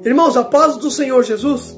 Irmãos, a paz do Senhor Jesus.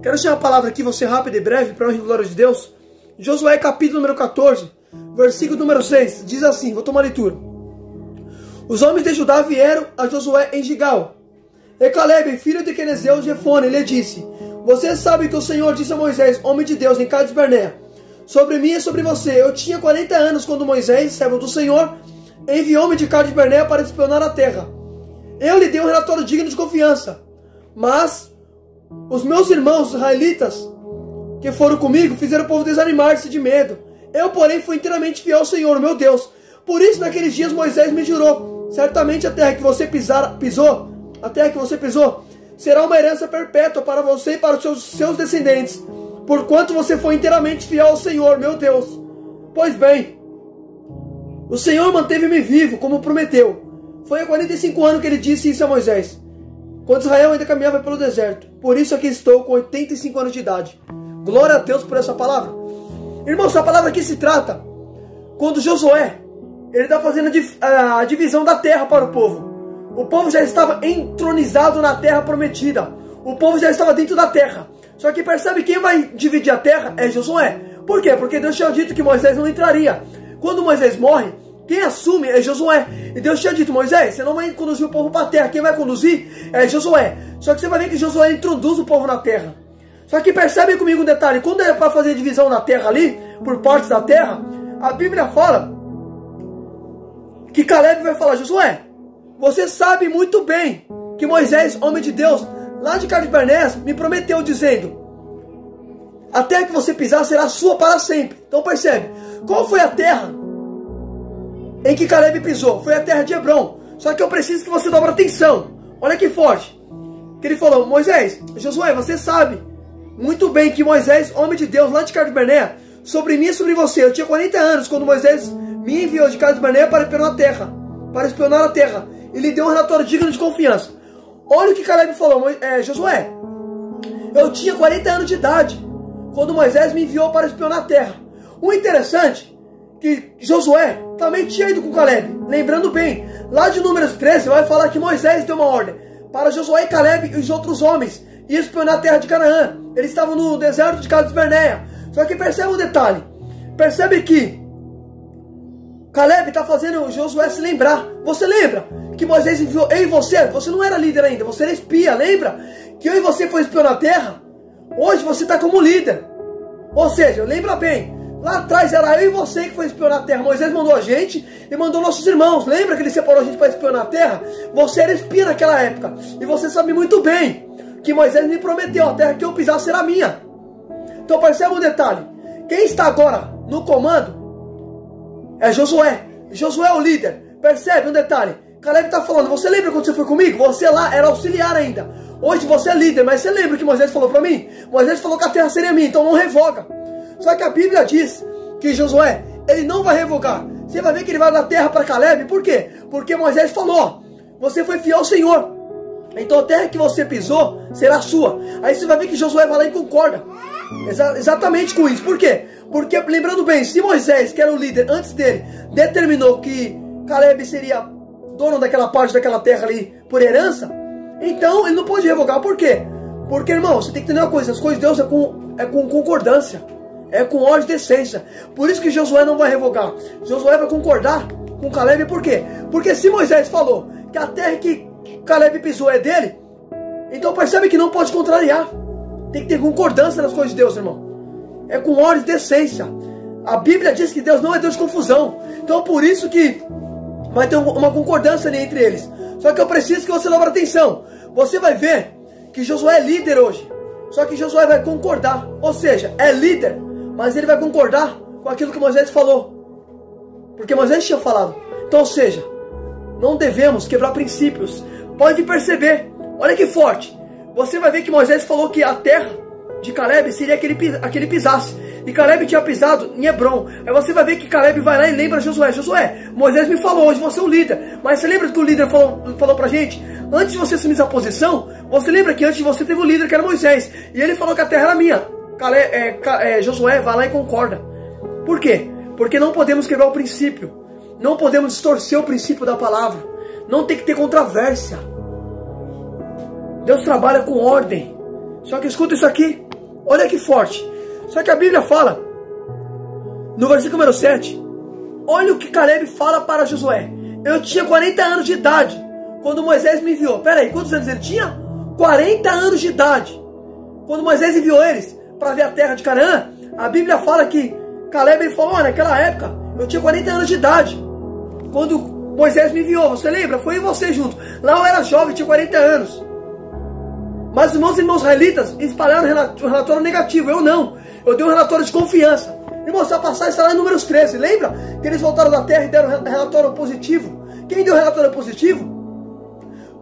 Quero deixar a palavra aqui, você rápido e breve, para a honra e glória de Deus. Josué capítulo número 14, versículo número 6, diz assim, vou tomar a leitura. Os homens de Judá vieram a Josué em Gigal. E Caleb, filho de Quenezeu, Jefone, lhe disse: Você sabe que o Senhor disse a Moisés, homem de Deus, em Cades Barnea, sobre mim e sobre você. Eu tinha 40 anos quando Moisés, servo do Senhor, enviou-me de Cades Barnea para espionar a terra. Eu lhe dei um relatório digno de confiança. Mas os meus irmãos israelitas que foram comigo fizeram o povo desanimar-se de medo. Eu, porém, fui inteiramente fiel ao Senhor, meu Deus. Por isso, naqueles dias, Moisés me jurou: certamente a terra que você pisou, a terra que você pisou, será uma herança perpétua para você e para os seus descendentes, porquanto você foi inteiramente fiel ao Senhor, meu Deus. Pois bem, o Senhor manteve-me vivo, como prometeu. Foi há 45 anos que ele disse isso a Moisés, quando Israel ainda caminhava pelo deserto. Por isso aqui estou com 85 anos de idade. Glória a Deus por essa palavra. Irmãos, essa palavra aqui se trata quando Josué, ele está fazendo a divisão da terra para o povo. O povo já estava entronizado na terra prometida. O povo já estava dentro da terra. Só que percebe quem vai dividir a terra é Josué. Por quê? Porque Deus tinha dito que Moisés não entraria. Quando Moisés morre, quem assume é Josué. E Deus tinha dito: Moisés, você não vai conduzir o povo para a terra. Quem vai conduzir é Josué. Só que você vai ver que Josué introduz o povo na terra. Só que percebe comigo um detalhe. Quando é para fazer a divisão na terra ali, por partes da terra, a Bíblia fala que Caleb vai falar: Josué, você sabe muito bem que Moisés, homem de Deus, lá de Cades Barnea, me prometeu dizendo: a terra que você pisar será sua para sempre. Então percebe, qual foi a terra em que Caleb pisou? Foi a terra de Hebron. Só que eu preciso que você dobre atenção. Olha que forte. Que ele falou: Moisés, Josué, você sabe muito bem que Moisés, homem de Deus, lá de Cades Barnea, sobre mim e sobre você. Eu tinha 40 anos quando Moisés me enviou de Cades Barnea para espionar a terra. Para espionar a terra. Ele deu um relatório digno de confiança. Olha o que Caleb falou: Josué, eu tinha 40 anos de idade quando Moisés me enviou para espionar a terra. O interessante que Josué também tinha ido com Caleb. Lembrando bem, lá de Números 13 vai falar que Moisés deu uma ordem para Josué e Caleb e os outros homens e espionar a terra de Canaã. Eles estavam no deserto de Cades Barnea. Só que percebe um detalhe. Percebe que Caleb está fazendo Josué se lembrar. Você lembra que Moisés enviou eu e você? Você não era líder ainda, você era espia. Lembra que eu e você foi espionar a terra? Hoje você está como líder. Ou seja, lembra bem, lá atrás era eu e você que foi espionar a terra. Moisés mandou a gente e mandou nossos irmãos. Lembra que ele separou a gente para espionar a terra? Você era espia naquela época. E você sabe muito bem que Moisés me prometeu: a terra que eu pisar será minha. Então percebe um detalhe. Quem está agora no comando é Josué. Josué é o líder. Percebe um detalhe. Caleb está falando: você lembra quando você foi comigo? Você lá era auxiliar ainda. Hoje você é líder. Mas você lembra que Moisés falou para mim? Moisés falou que a terra seria minha. Então não revoga. Só que a Bíblia diz que Josué, ele não vai revogar. Você vai ver que ele vai dar terra para Caleb. Por quê? Porque Moisés falou: você foi fiel ao Senhor, então a terra que você pisou será sua. Aí você vai ver que Josué vai lá e concorda exatamente com isso. Por quê? Porque, lembrando bem, se Moisés, que era o líder antes dele, determinou que Caleb seria dono daquela parte daquela terra ali por herança, então ele não pode revogar. Por quê? Porque, irmão, você tem que entender uma coisa: as coisas de Deus é com concordância. É com ordem de decência. Por isso que Josué não vai revogar. Josué vai concordar com Caleb. Por quê? Porque se Moisés falou que a terra que Caleb pisou é dele, então percebe que não pode contrariar. Tem que ter concordância nas coisas de Deus, irmão. É com ordem de decência. A Bíblia diz que Deus não é Deus de confusão. Então por isso que vai ter uma concordância ali entre eles. Só que eu preciso que você dobre atenção. Você vai ver que Josué é líder hoje. Só que Josué vai concordar. Ou seja, é líder, mas ele vai concordar com aquilo que Moisés falou. Porque Moisés tinha falado. Então, ou seja, não devemos quebrar princípios. Pode perceber. Olha que forte. Você vai ver que Moisés falou que a terra de Caleb seria a que ele pisasse. E Caleb tinha pisado em Hebron. Aí você vai ver que Caleb vai lá e lembra Josué: Josué, Moisés me falou, hoje você é o líder. Mas você lembra que o líder falou pra gente? Antes de você assumir essa posição, você lembra que antes de você teve o líder que era Moisés. E ele falou que a terra era minha. Josué vai lá e concorda. Por quê? Porque não podemos quebrar o princípio. Não podemos distorcer o princípio da palavra. Não tem que ter controvérsia. Deus trabalha com ordem. Só que escuta isso aqui. Olha que forte. Só que a Bíblia fala, no versículo número 7, olha o que Caleb fala para Josué. Eu tinha 40 anos de idade quando Moisés me enviou. Pera aí, quantos anos ele tinha? 40 anos de idade. Quando Moisés enviou eles para ver a terra de Canaã, a Bíblia fala que Caleb ele falou, naquela época eu tinha 40 anos de idade quando Moisés me enviou. Você lembra? Foi você junto. Lá eu era jovem, tinha 40 anos. Mas os irmãos israelitas espalharam um relatório negativo. Eu não. Eu dei um relatório de confiança. Irmãos, a passagem está lá em Números 13. Lembra que eles voltaram da terra e deram um relatório positivo? Quem deu o relatório positivo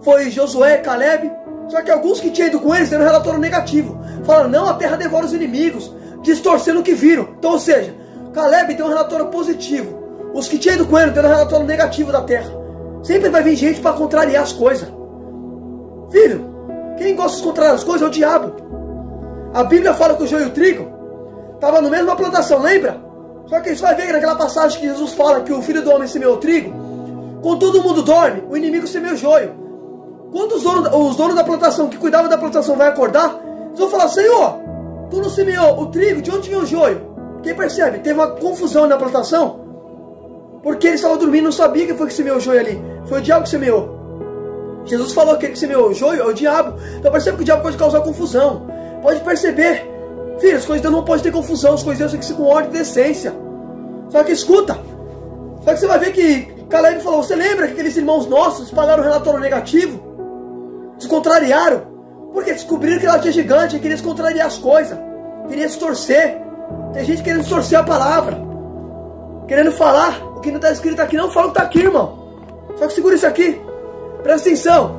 foi Josué, Caleb. Só que alguns que tinham ido com eles deram um relatório negativo. Falaram, não, a terra devora os inimigos, distorcendo o que viram. Então, ou seja, Caleb deu um relatório positivo. Os que tinham ido com ele deram um relatório negativo da terra. Sempre vai vir gente para contrariar as coisas. Filho, quem gosta de contrariar as coisas é o diabo. A Bíblia fala que o joio e o trigo estavam na mesma plantação, lembra? Só que você vai ver naquela passagem que Jesus fala que o filho do homem semeou o trigo. Quando todo mundo dorme, o inimigo semeia o joio. Quando os donos da plantação, que cuidavam da plantação, vai acordar, eles vão falar, Senhor, tu não semeou o trigo, de onde vinha o joio? Quem percebe? Teve uma confusão na plantação, porque eles estavam dormindo, não sabia quem foi que semeou o joio ali. Foi o diabo que semeou. Jesus falou que ele que semeou o joio é o diabo. Então percebe que o diabo pode causar confusão. Pode perceber. Filho, as coisas de Deus não podem ter confusão. As coisas de Deus têm que ser com ordem e decência. Só que escuta. Só que você vai ver que Caleb falou, você lembra que aqueles irmãos nossos espalharam um relatório negativo? Descontrariaram. Porque descobriram que ela tinha gigante e queria descontrariar as coisas. Queria distorcer. Tem gente querendo distorcer a palavra. Querendo falar o que não está escrito aqui. Não fala o que está aqui, irmão. Só que segura isso aqui. Presta atenção.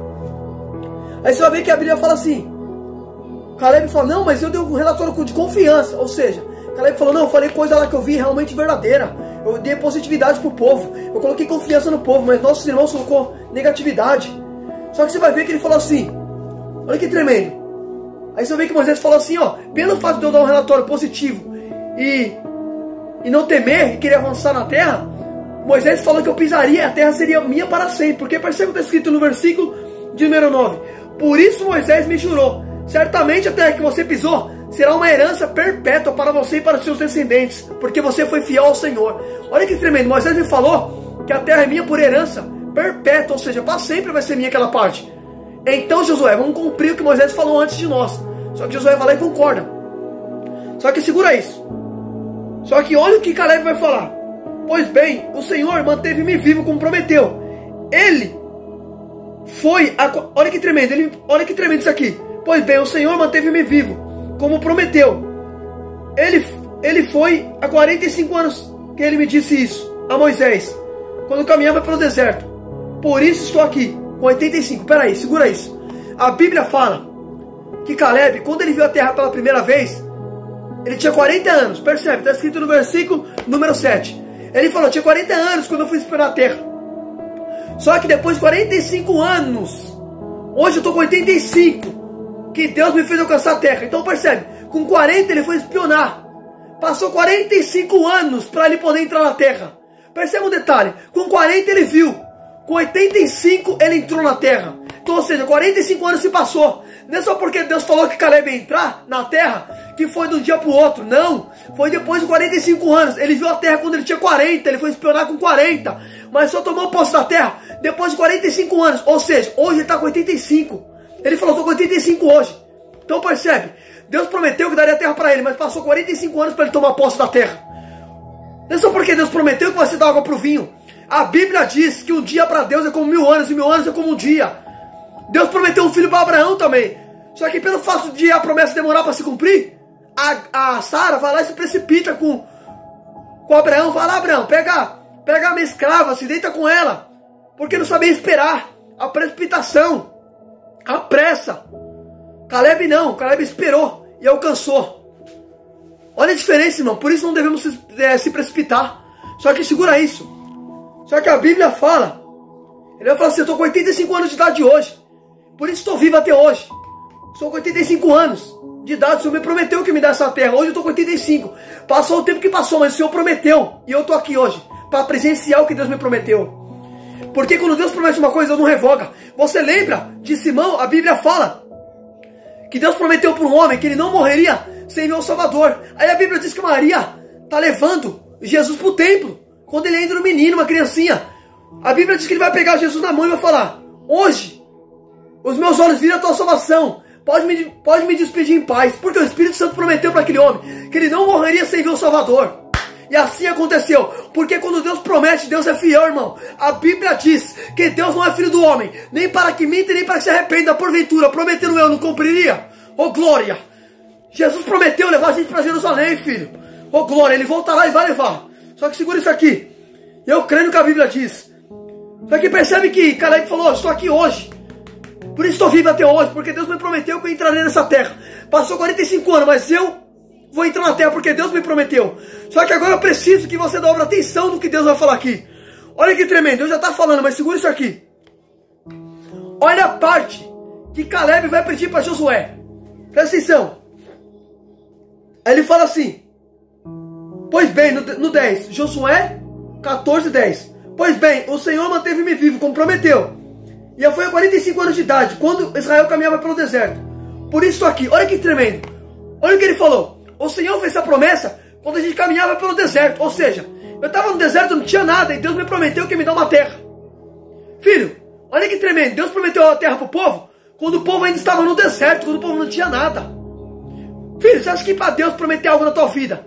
Aí você vai ver que a Bíblia fala assim. Caleb fala, não, mas eu dei um relatório de confiança. Ou seja, Caleb falou, não, eu falei coisa lá que eu vi realmente verdadeira. Eu dei positividade pro povo. Eu coloquei confiança no povo, mas nossos irmãos colocou negatividade. Só que você vai ver que ele falou assim. Olha que tremendo. Aí você vai ver que Moisés falou assim, ó. Pelo fato de eu dar um relatório positivo e não temer e querer avançar na terra, Moisés falou que eu pisaria e a terra seria minha para sempre. Porque percebe o que está escrito no versículo de número 9. Por isso Moisés me jurou. Certamente a terra que você pisou será uma herança perpétua para você e para os seus descendentes. Porque você foi fiel ao Senhor. Olha que tremendo. Moisés me falou que a terra é minha por herança perpétua. Ou seja, para sempre vai ser minha aquela parte. Então Josué, vamos cumprir o que Moisés falou antes de nós. Só que Josué vai lá e concorda. Só que segura isso. Só que olha o que Caleb vai falar. Pois bem, o Senhor manteve-me vivo como prometeu. Ele foi... Olha que tremendo, olha que tremendo isso aqui. Pois bem, o Senhor manteve-me vivo como prometeu. Ele foi há 45 anos que ele me disse isso a Moisés, quando caminhava pelo deserto. Por isso estou aqui, com 85. Peraí, segura isso. A Bíblia fala que Caleb, quando ele viu a terra pela primeira vez, ele tinha 40 anos. Percebe? Está escrito no versículo número 7. Ele falou, tinha 40 anos quando eu fui explorar a terra. Só que depois de 45 anos, hoje eu estou com 85, que Deus me fez alcançar a terra. Então percebe, com 40 ele foi espionar. Passou 45 anos para ele poder entrar na terra. Percebe um detalhe, com 40 ele viu, com 85 ele entrou na terra. Então, ou seja, 45 anos se passou. Não é só porque Deus falou que Caleb ia entrar na terra, que foi de um dia para o outro. Não, foi depois de 45 anos. Ele viu a terra quando ele tinha 40, ele foi espionar com 40. Mas só tomou posse da terra depois de 45 anos. Ou seja, hoje ele está com 85. Ele falou, estou com 85 hoje. Então percebe, Deus prometeu que daria a terra para ele, mas passou 45 anos para ele tomar posse da terra. Não é só porque Deus prometeu que você dá água para o vinho. A Bíblia diz que um dia para Deus é como 1000 anos, e 1000 anos é como um dia. Deus prometeu um filho para Abraão também. Só que pelo fato de a promessa demorar para se cumprir, a Sara vai lá e se precipita com Abraão. Fala, Abraão, pega a minha escrava, se deita com ela. Porque não sabia esperar. A precipitação, a pressa. Caleb não, Caleb esperou e alcançou. Olha a diferença, irmão. Por isso não devemos se precipitar. Só que segura isso. Só que a Bíblia fala, ele vai falar assim, eu estou com 85 anos de idade hoje. Por isso estou vivo até hoje. Estou com 85 anos de idade. O Senhor me prometeu que me dá essa terra. Hoje eu estou com 85. Passou o tempo que passou, mas o Senhor prometeu. E eu estou aqui hoje para presenciar o que Deus me prometeu. Porque quando Deus promete uma coisa, Deus não revoga. Você lembra de Simão? A Bíblia fala que Deus prometeu para um homem que ele não morreria sem ver o Salvador. Aí a Bíblia diz que Maria está levando Jesus para o templo, quando ele ainda era um menino, uma criancinha. A Bíblia diz que ele vai pegar Jesus na mão e vai falar: hoje os meus olhos viram a tua salvação, pode me despedir em paz, porque o Espírito Santo prometeu para aquele homem que ele não morreria sem ver o Salvador. E assim aconteceu, porque quando Deus promete, Deus é fiel, irmão. A Bíblia diz que Deus não é filho do homem, nem para que minta, nem para que se arrependa. Porventura, prometendo eu, não cumpriria? Oh glória! Jesus prometeu levar a gente para Jerusalém, filho. Oh glória, ele volta lá e vai levar. Só que segura isso aqui, eu creio no que a Bíblia diz. Só que percebe que Caleb falou: estou aqui hoje, por isso estou vivo até hoje, porque Deus me prometeu que eu entraria nessa terra. Passou 45 anos, mas eu vou entrar na terra porque Deus me prometeu. Só que agora eu preciso que você dobre atenção no que Deus vai falar aqui. Olha que tremendo, Deus já está falando, mas segura isso aqui. Olha a parte que Caleb vai pedir para Josué. Presta atenção. Aí ele fala assim: pois bem, no 10, Josué 14:10. Pois bem, o Senhor manteve-me vivo, como prometeu. E eu fui a 45 anos de idade, quando Israel caminhava pelo deserto. Por isso estou aqui. Olha que tremendo. Olha o que ele falou. O Senhor fez essa promessa quando a gente caminhava pelo deserto. Ou seja, eu estava no deserto, não tinha nada, e Deus me prometeu que ia me dar uma terra. Filho, olha que tremendo. Deus prometeu a terra para o povo quando o povo ainda estava no deserto, quando o povo não tinha nada. Filho, você acha que para Deus prometer algo na tua vida,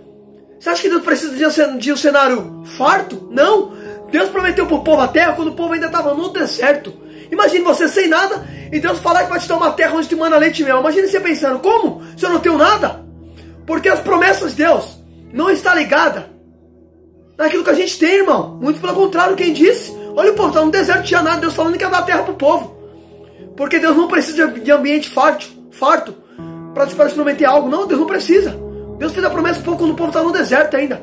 você acha que Deus precisa de um cenário farto? Não. Deus prometeu para o povo a terra quando o povo ainda estava no deserto. Imagine você sem nada e Deus falar que vai te dar uma terra onde te manda leite e mel. Imagine você pensando: como? Se eu não tenho nada? Porque as promessas de Deus não estão ligadas naquilo que a gente tem, irmão. Muito pelo contrário, quem disse? Olha o povo, está no deserto, não tinha nada. Deus falando que ia dar terra para o povo. Porque Deus não precisa de ambiente farto para te prometer algo. Não, Deus não precisa. Deus fez a promessa para o povo quando o povo está no deserto ainda.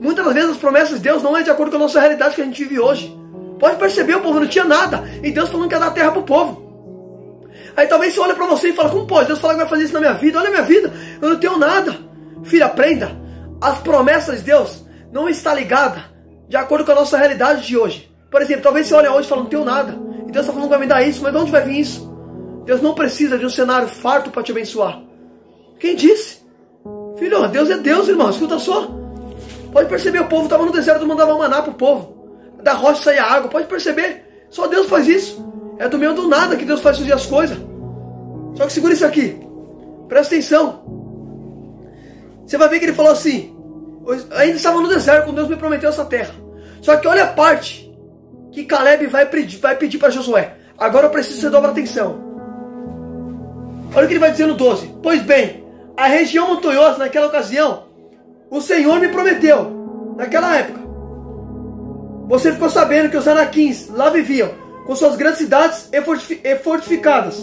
Muitas das vezes as promessas de Deus não é de acordo com a nossa realidade que a gente vive hoje. Pode perceber, o povo não tinha nada, e Deus falando que ia dar terra para o povo. Aí talvez você olha para você e fala: como pode? Deus fala que vai fazer isso na minha vida. Olha a minha vida, eu não tenho nada. Filho, aprenda. As promessas de Deus não estão ligadas de acordo com a nossa realidade de hoje. Por exemplo, talvez você olhe hoje e fale: não tenho nada, e Deus está falando que vai me dar isso. Mas de onde vai vir isso? Deus não precisa de um cenário farto para te abençoar. Quem disse? Filho, Deus é Deus, irmão, escuta só. Pode perceber, o povo estava no deserto, mandava maná para o povo. Da rocha saía água, pode perceber. Só Deus faz isso. É do meio do nada que Deus faz surgir as coisas. Só que segura isso aqui. Presta atenção. Você vai ver que ele falou assim: ainda estava no deserto quando Deus me prometeu essa terra. Só que olha a parte que Caleb vai pedir para Josué. Agora eu preciso que você dobre atenção. Olha o que ele vai dizer no 12. Pois bem, a região montanhosa naquela ocasião, o Senhor me prometeu. Naquela época, você ficou sabendo que os anaquins lá viviam, com suas grandes cidades e fortificadas.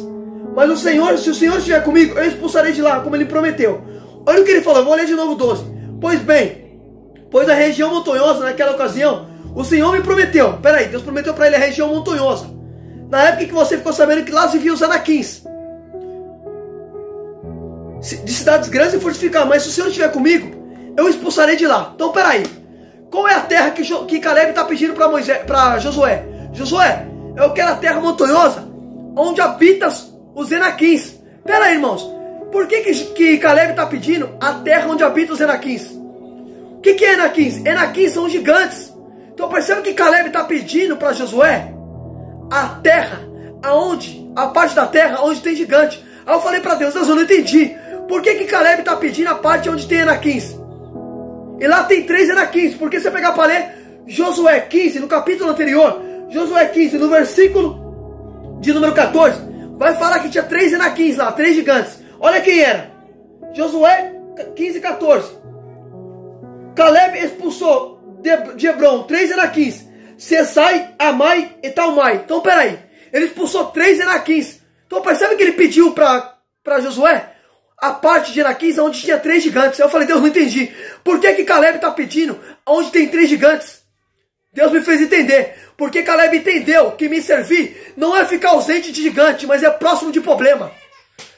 Mas o Senhor, se o Senhor estiver comigo, eu expulsarei de lá, como ele prometeu. Olha o que ele falou, vou ler de novo 12. Pois bem, pois a região montanhosa naquela ocasião, o Senhor me prometeu. Peraí, Deus prometeu para ele a região montanhosa. Na época que você ficou sabendo que lá viviam os anaquins, de cidades grandes e fortificadas. Mas se o Senhor estiver comigo, eu expulsarei de lá. Então peraí, qual é a terra que Caleb está pedindo para Josué? Josué, eu quero a terra montanhosa, onde habitam os Enaquins. Pera aí, irmãos, por que Caleb está pedindo a terra onde habitam os Enaquins? O que é Enaquins? Enaquins são gigantes. Então percebe que Caleb está pedindo para Josué a terra, a parte da terra onde tem gigante. Aí eu falei para Deus: eu não entendi. Por que Caleb está pedindo a parte onde tem Enaquins? E lá tem 3 Enaquins, porque você pegar para ler Josué 15, no capítulo anterior, Josué 15, no versículo de número 14, vai falar que tinha 3 Enaquins lá, 3 gigantes. Olha quem era. Josué 15, 14. Caleb expulsou de Hebron 3 Enaquins, Sesai, Amai e Talmai. Então peraí, ele expulsou 3 Enaquins. Então percebe que ele pediu para Josué a parte de Enaquins onde tinha 3 gigantes. Eu falei: Deus, não entendi. Por que Caleb está pedindo onde tem 3 gigantes? Deus me fez entender. Porque Caleb entendeu que me servir não é ficar ausente de gigante, mas é próximo de problema.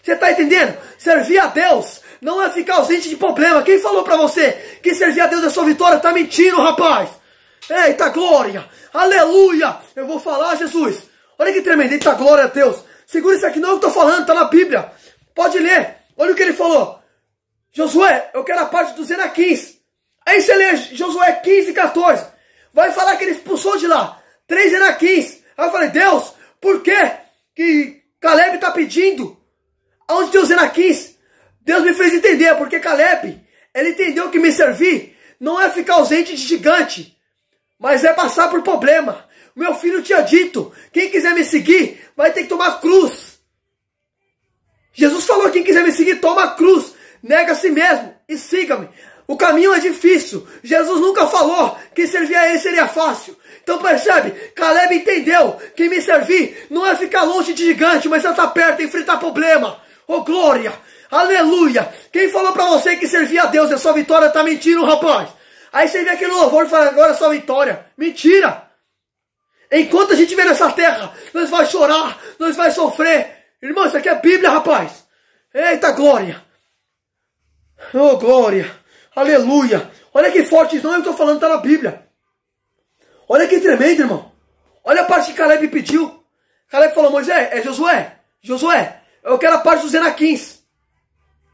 Você está entendendo? Servir a Deus não é ficar ausente de problema. Quem falou para você que servir a Deus é sua vitória? Está mentindo, rapaz. Eita glória, aleluia. Eu vou falar, Jesus. Olha que tremendo, eita glória a Deus. Segura isso aqui, não é o que eu estou falando, está na Bíblia. Pode ler. Olha o que ele falou. Josué, eu quero a parte dos Enaquins. Aí você lê Josué 15, 14. Vai falar que ele expulsou de lá 3 Enaquins. Aí eu falei, Deus, por que Caleb está pedindo aonde tem os Enaquins? Deus me fez entender, porque Caleb, ele entendeu que me servir não é ficar ausente de gigante, mas é passar por problema. Meu filho tinha dito, quem quiser me seguir vai ter que tomar cruz. Jesus falou, quem quiser me seguir, toma a cruz, nega a si mesmo e siga-me. O caminho é difícil. Jesus nunca falou que servir a ele seria fácil. Então percebe, Caleb entendeu que me servir não é ficar longe de gigante, mas é estar perto e enfrentar problema. Oh glória, aleluia. Quem falou pra você que servir a Deus é só vitória, tá mentindo, rapaz. Aí você vê aquele louvor e fala, agora é só vitória. Mentira. Enquanto a gente vê nessa terra, nós vai chorar, nós vai sofrer. Irmão, isso aqui é Bíblia, rapaz. Eita glória. Oh glória, aleluia. Olha que forte, não é o que eu estou falando, está na Bíblia. Olha que tremendo, irmão. Olha a parte que Caleb pediu. Caleb falou, Moisés, Josué, eu quero a parte dos Enaquins.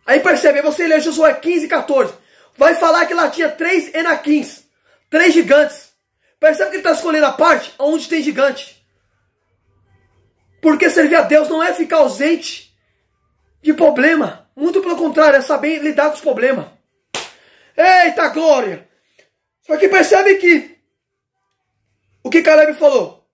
Aí percebe, aí você lê Josué 15, 14. Vai falar que lá tinha 3 Enaquins, 3 gigantes. Percebe que ele está escolhendo a parte onde tem gigante. Porque servir a Deus não é ficar ausente de problema. Muito pelo contrário, é saber lidar com os problemas. Eita glória! Só que percebe que o que Caleb falou.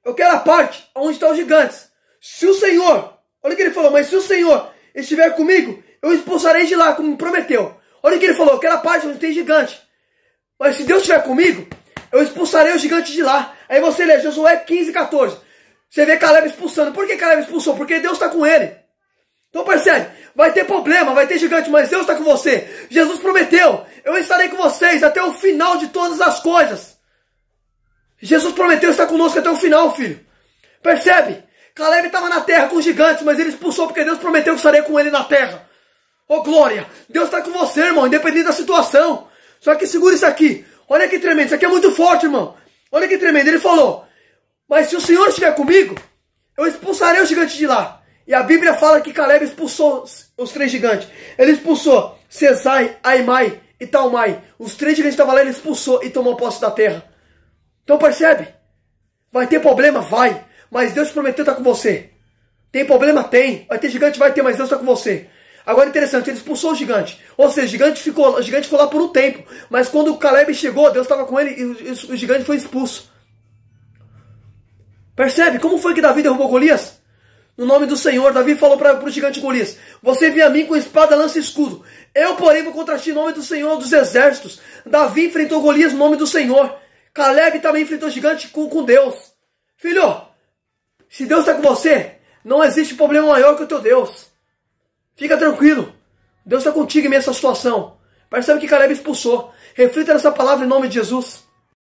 Eu quero a parte onde estão os gigantes. Se o Senhor, olha o que ele falou, mas se o Senhor estiver comigo, eu expulsarei de lá, como me prometeu. Olha o que ele falou, eu quero a parte onde tem gigante. Mas se Deus estiver comigo, eu expulsarei os gigantes de lá. Aí você lê Josué 15, 14. Você vê Caleb expulsando. Por que Caleb expulsou? Porque Deus está com ele. Então percebe, vai ter problema, vai ter gigante, mas Deus está com você. Jesus prometeu, eu estarei com vocês até o final de todas as coisas. Jesus prometeu estar conosco até o final, filho. Percebe? Caleb estava na terra com os gigantes, mas ele expulsou porque Deus prometeu que estarei com ele na terra. Oh glória, Deus está com você, irmão, independente da situação. Só que segura isso aqui. Olha que tremendo, isso aqui é muito forte, irmão. Olha que tremendo, ele falou, mas se o Senhor estiver comigo, eu expulsarei os gigantes de lá. E a Bíblia fala que Caleb expulsou os 3 gigantes. Ele expulsou Sesai, Aimai e Talmai. Os 3 gigantes que estavam lá, ele expulsou e tomou posse da terra. Então percebe? Vai ter problema? Vai. Mas Deus prometeu estar com você. Tem problema? Tem. Vai ter gigante? Vai ter, mas Deus está com você. Agora interessante, ele expulsou o gigante. Ou seja, o gigante ficou lá por um tempo. Mas quando o Caleb chegou, Deus estava com ele e o gigante foi expulso. Percebe? Como foi que Davi derrubou Golias? No nome do Senhor, Davi falou para o gigante Golias, você vem a mim com espada, lança e escudo. Eu, porém, vou contra ti em nome do Senhor dos exércitos. Davi enfrentou Golias no nome do Senhor. Caleb também enfrentou o gigante com Deus. Filho, se Deus está com você, não existe problema maior que o teu Deus. Fica tranquilo. Deus está contigo em meio a essa situação. Percebe que Caleb expulsou. Reflita nessa palavra em nome de Jesus.